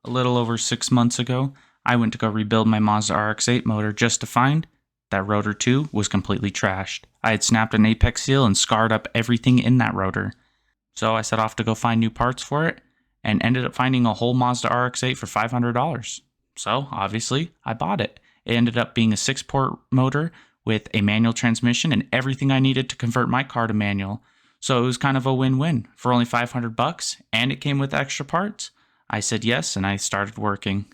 A little over 6 months ago, I went to go rebuild my Mazda Rx8 motor just to find that rotor 2 was completely trashed. I had snapped an apex seal and scarred up everything in that rotor. So I set off to go find new parts for it and ended up finding a whole Mazda Rx8 for $500. So obviously, I bought it. It ended up being a 6-port motor with a manual transmission and everything I needed to convert my car to manual. So it was kind of a win-win. For only $500 and it came with extra parts, I said yes and I started working.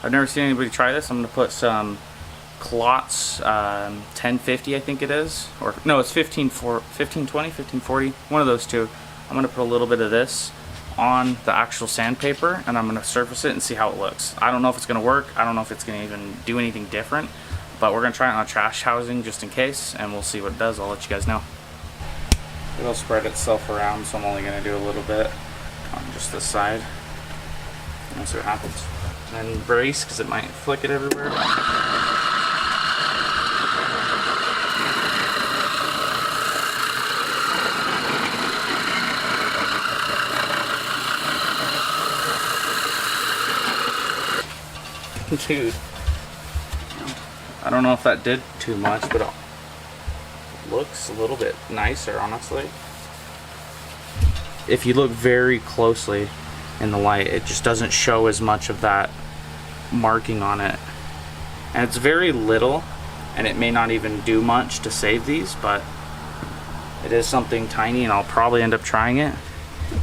I've never seen anybody try this. I'm going to put some Klotz 1050, I think it is. Or no, it's 1520, 1540, one of those two. I'm going to put a little bit of this on the actual sandpaper and I'm going to surface it and see how it looks. I don't know if it's going to work. I don't know if it's going to even do anything different. But we're going to try it on a trash housing just in case and we'll see what it does. I'll let you guys know. It'll spread itself around, so I'm only going to do a little bit on just this side. And we'll see what happens. And brace, because it might flick it everywhere. Dude, I don't know if that did too much, but it looks a little bit nicer, honestly. If you look very closely in the light, it just doesn't show as much of that marking on it. And it's very little, and it may not even do much to save these, but it is something tiny, and I'll probably end up trying it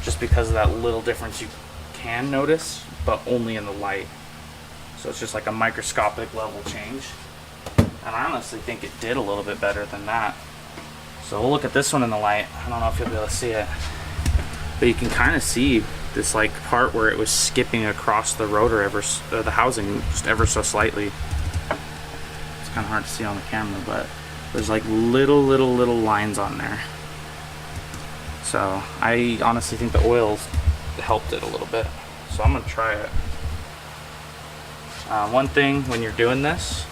just because of that little difference you can notice, but only in the light. So it's just like a microscopic level change. And I honestly think it did a little bit better than that. So we'll look at this one in the light. I don't know if you'll be able to see it, but you can kind of see this like part where it was skipping across the rotor the housing just ever so slightly. It's kind of hard to see on the camera, but there's like little lines on there. So I honestly think the oil helped it a little bit. So I'm gonna try it. One thing when you're doing this,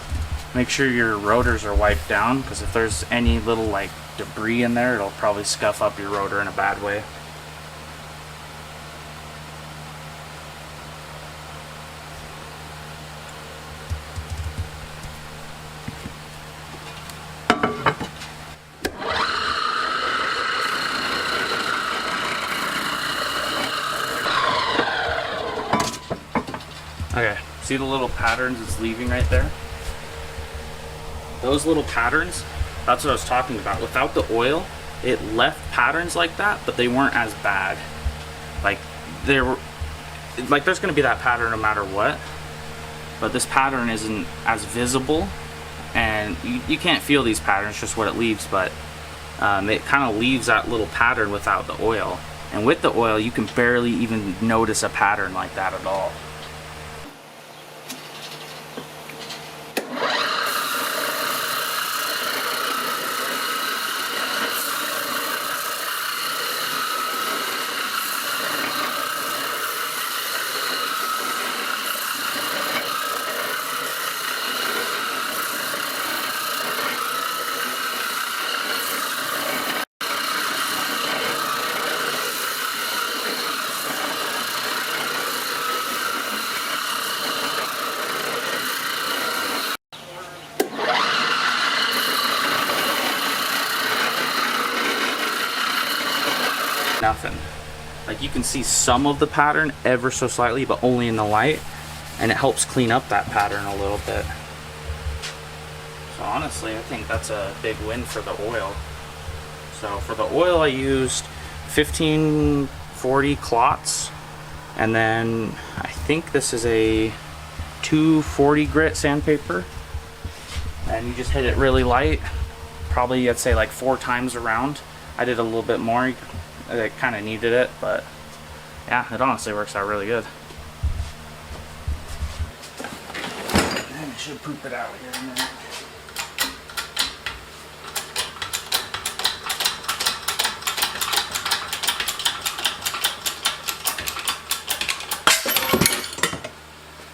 make sure your rotors are wiped down, because if there's any little like debris in there, it'll probably scuff up your rotor in a bad way. Okay, see the little patterns it's leaving right there? Those little patterns, that's what I was talking about. Without the oil, it left patterns like that, but they weren't as bad. Like, there's gonna be that pattern no matter what, but this pattern isn't as visible, and you can't feel these patterns, just what it leaves, but it kind of leaves that little pattern without the oil. And with the oil, you can barely even notice a pattern like that at all. Nothing. Like, you can see some of the pattern ever so slightly, but only in the light, and it helps clean up that pattern a little bit. So honestly, I think that's a big win for the oil. So for the oil, I used 1540 Klotz, and then I think this is a 240 grit sandpaper, and you just hit it really light, probably I'd say like 4 times around. I did a little bit more. I kind of needed it, but yeah, it honestly works out really good. And I should poop it out here in a minute.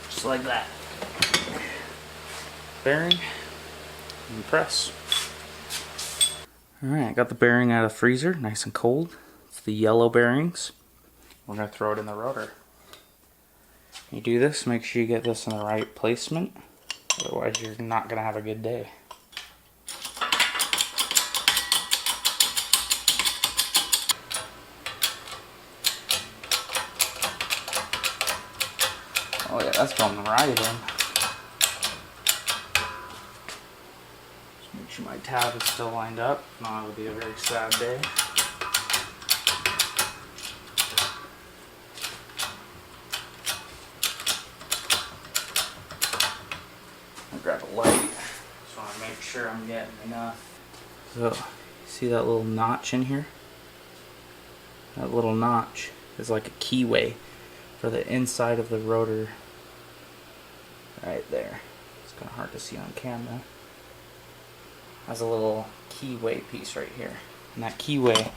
Just like that. Bearing and press. Alright, got the bearing out of the freezer, nice and cold. It's the yellow bearings. We're going to throw it in the rotor. you do this, make sure you get this in the right placement. Otherwise, you're not going to have a good day. Oh yeah, that's going right in. Just make sure my tab is still lined up. No, it'll be a very sad day. I'll grab a light. Just want to make sure I'm getting enough. So, see that little notch in here? That little notch is like a keyway for the inside of the rotor. Right there. It's kind of hard to see on camera. Has a little keyway piece right here. And that keyway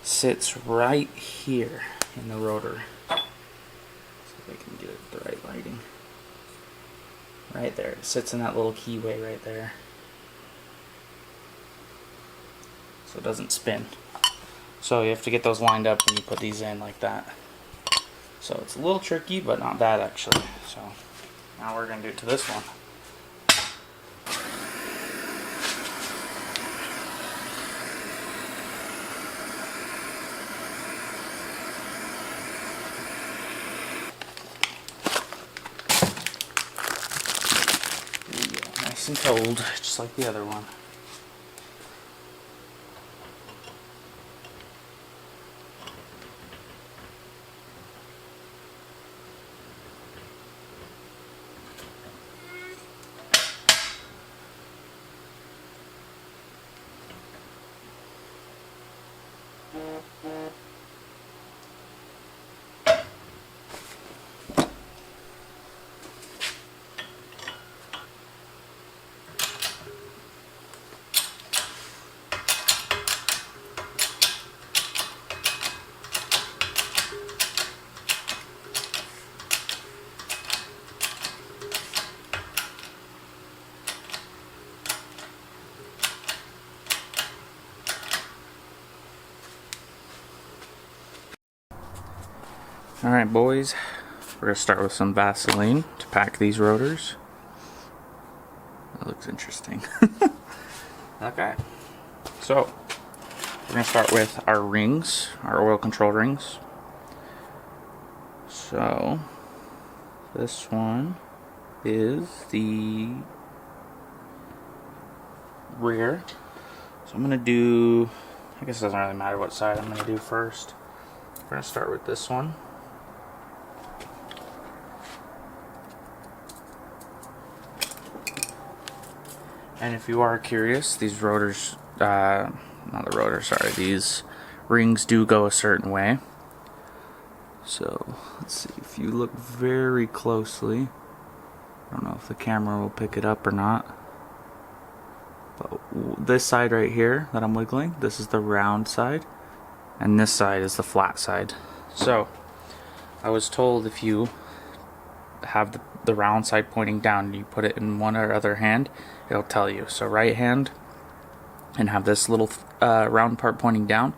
sits right here in the rotor. See if I can get it the right lighting. Right there. It sits in that little keyway right there. So it doesn't spin. So you have to get those lined up when you put these in like that. So it's a little tricky, but not bad actually. So now we're going to do it to this one. There you go. Nice and cold, just like the other one. Alright boys, we're going to start with some Vaseline to pack these rotors. That looks interesting. Okay, so we're going to start with our rings, our oil control rings. So this one is the rear. So I'm going to do, I guess it doesn't really matter what side I'm going to do first. We're going to start with this one. And if you are curious, these rotors, not the rotor, sorry, these rings do go a certain way. So, let's see, if you look very closely, I don't know if the camera will pick it up or not, but this side right here that I'm wiggling, this is the round side, and this side is the flat side. So, I was told if you have the round side pointing down and you put it in one or other hand, it'll tell you. So right hand and have this little round part pointing down.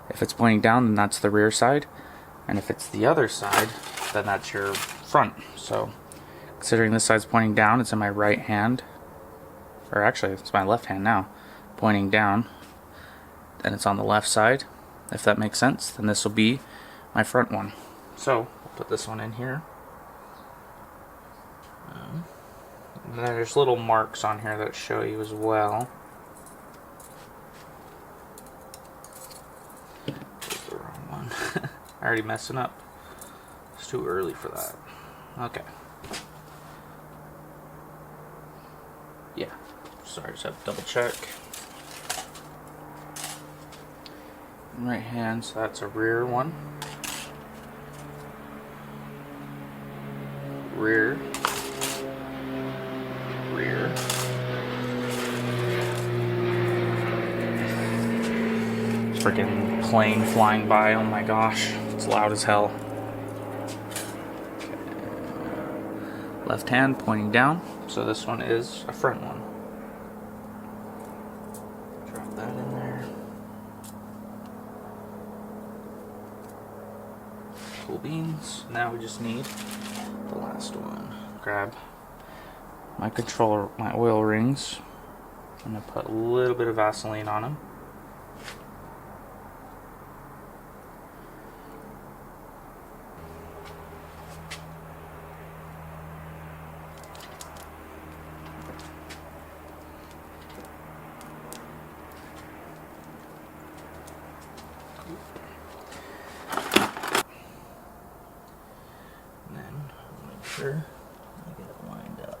If it's pointing down, then that's the rear side, and if it's the other side, then that's your front. So considering this side's pointing down, it's in my right hand, or actually it's my left hand now, pointing down, and it's on the left side. If that makes sense, then this will be my front one. So I'll put this one in here. And there's little marks on here that show you as well. There's the wrong one. I already messing up. It's too early for that. Okay. Yeah. Sorry, just have to double check. Right hand, so that's a rear one. Rear. Rear. Freaking plane flying by, oh my gosh, it's loud as hell. Okay. Left hand pointing down, so this one is a front one. Drop that in there. Cool beans. Now we just need the last one. Grab my controller, my oil rings. I'm gonna put a little bit of Vaseline on them. And then make sure I get it lined up.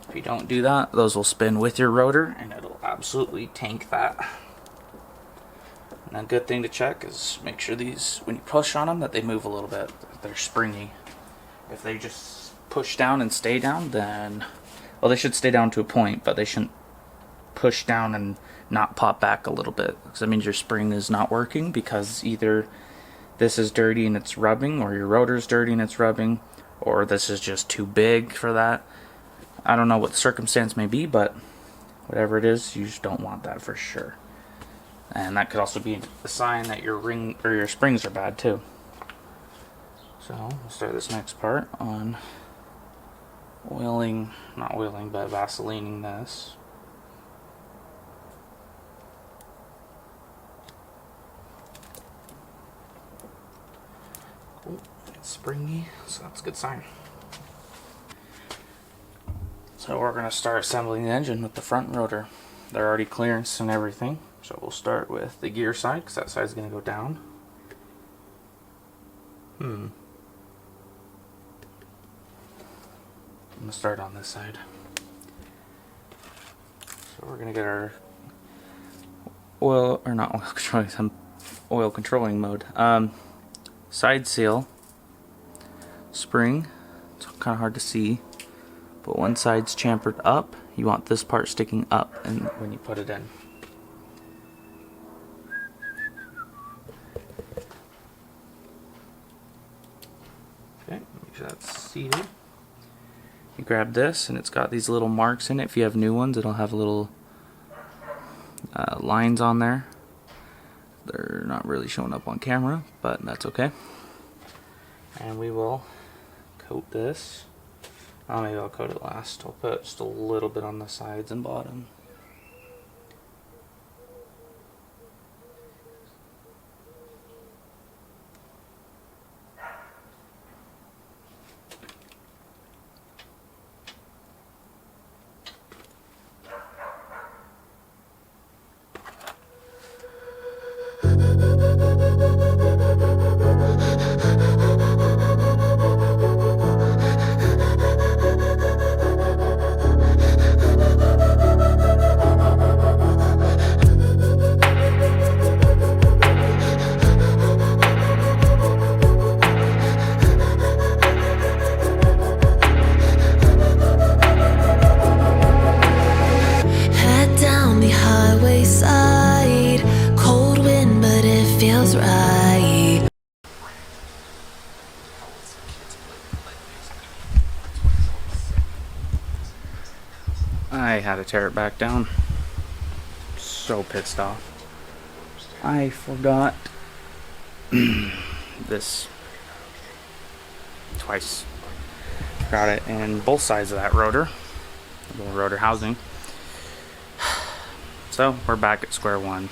If you don't do that, those will spin with your rotor and it'll absolutely tank that. And a good thing to check is make sure these, when you push on them, that they move a little bit, that they're springy. If they just push down and stay down, then, well, they should stay down to a point, but they shouldn't push down and not pop back a little bit, because that means your spring is not working, because either this is dirty and it's rubbing, or your rotor's dirty and it's rubbing, or this is just too big for that. I don't know what the circumstance may be, but whatever it is, you just don't want that for sure. And that could also be a sign that your ring or your springs are bad too. So we'll start this next part on oiling, not oiling, but vaselining this. Cool. It's springy, so that's a good sign. So we're going to start assembling the engine with the front rotor. They're already clearanced and everything. So we'll start with the gear side, because that side's going to go down. I'm going to start on this side. So we're going to get our oil, or not oil controlling, some oil controlling mode. Side seal, spring, it's kind of hard to see, but one side's chamfered up. You want this part sticking up and when you put it in. Okay, make sure that's seated. You grab this and it's got these little marks in it. If you have new ones, it'll have little lines on there. They're not really showing up on camera, but that's okay. And we will coat this. Oh, maybe I'll coat it last. I'll put just a little bit on the sides and bottom. I had to tear it back down. So pissed off. I forgot this twice. Got it in both sides of that rotor, the little rotor housing. So we're back at square one.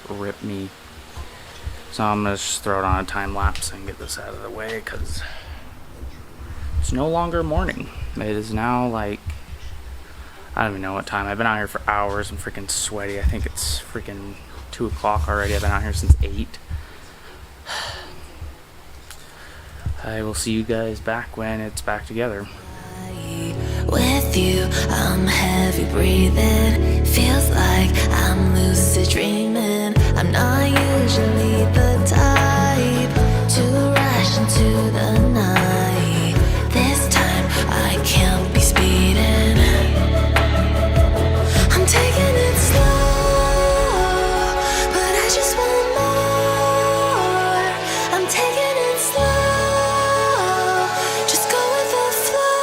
Rip me. So I'm gonna just throw it on a time lapse and get this out of the way, because it's no longer morning. It is now like, I don't even know what time. I've been out here for hours. I'm freaking sweaty. I think it's freaking 2 o'clock already. I've been out here since 8. I will see you guys back when it's back together. With you, I'm heavy breathing. Feels like I'm lucid dreaming. I'm not usually the type to rush into the night. This time I can't be speeding. I'm taking it slow, but I just want more. I'm taking it slow, just go with the flow.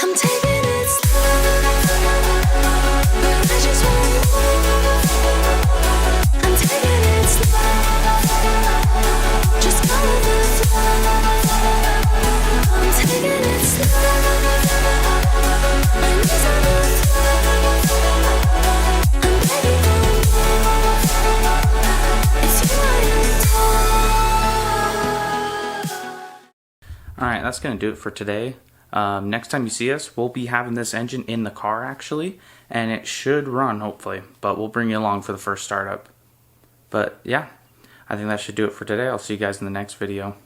I'm taking it slow, but I just that's gonna do it for today. Next time you see us, we'll be having this engine in the car actually, and it should run hopefully, but we'll bring you along for the first startup. But yeah, I think that should do it for today. I'll see you guys in the next video.